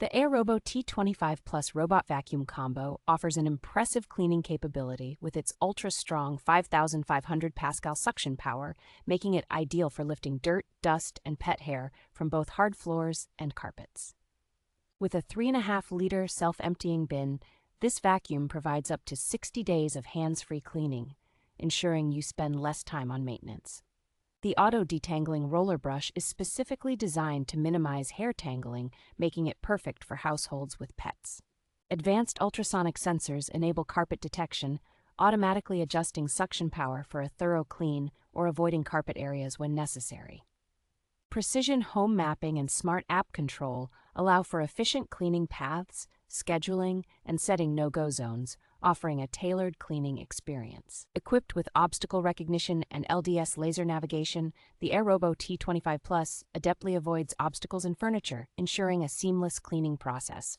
The AIRROBO T25 Plus robot vacuum combo offers an impressive cleaning capability with its ultra-strong 5,500 Pascal suction power, making it ideal for lifting dirt, dust, and pet hair from both hard floors and carpets. With a 3.5-liter self-emptying bin, this vacuum provides up to 60 days of hands-free cleaning, ensuring you spend less time on maintenance. The auto-detangling roller brush is specifically designed to minimize hair tangling, making it perfect for households with pets. Advanced ultrasonic sensors enable carpet detection, automatically adjusting suction power for a thorough clean or avoiding carpet areas when necessary. Precision home mapping and smart app control allow for efficient cleaning paths, scheduling, and setting no-go zones, offering a tailored cleaning experience. Equipped with obstacle recognition and LDS laser navigation, the AIRROBO T25 Plus adeptly avoids obstacles and furniture, ensuring a seamless cleaning process.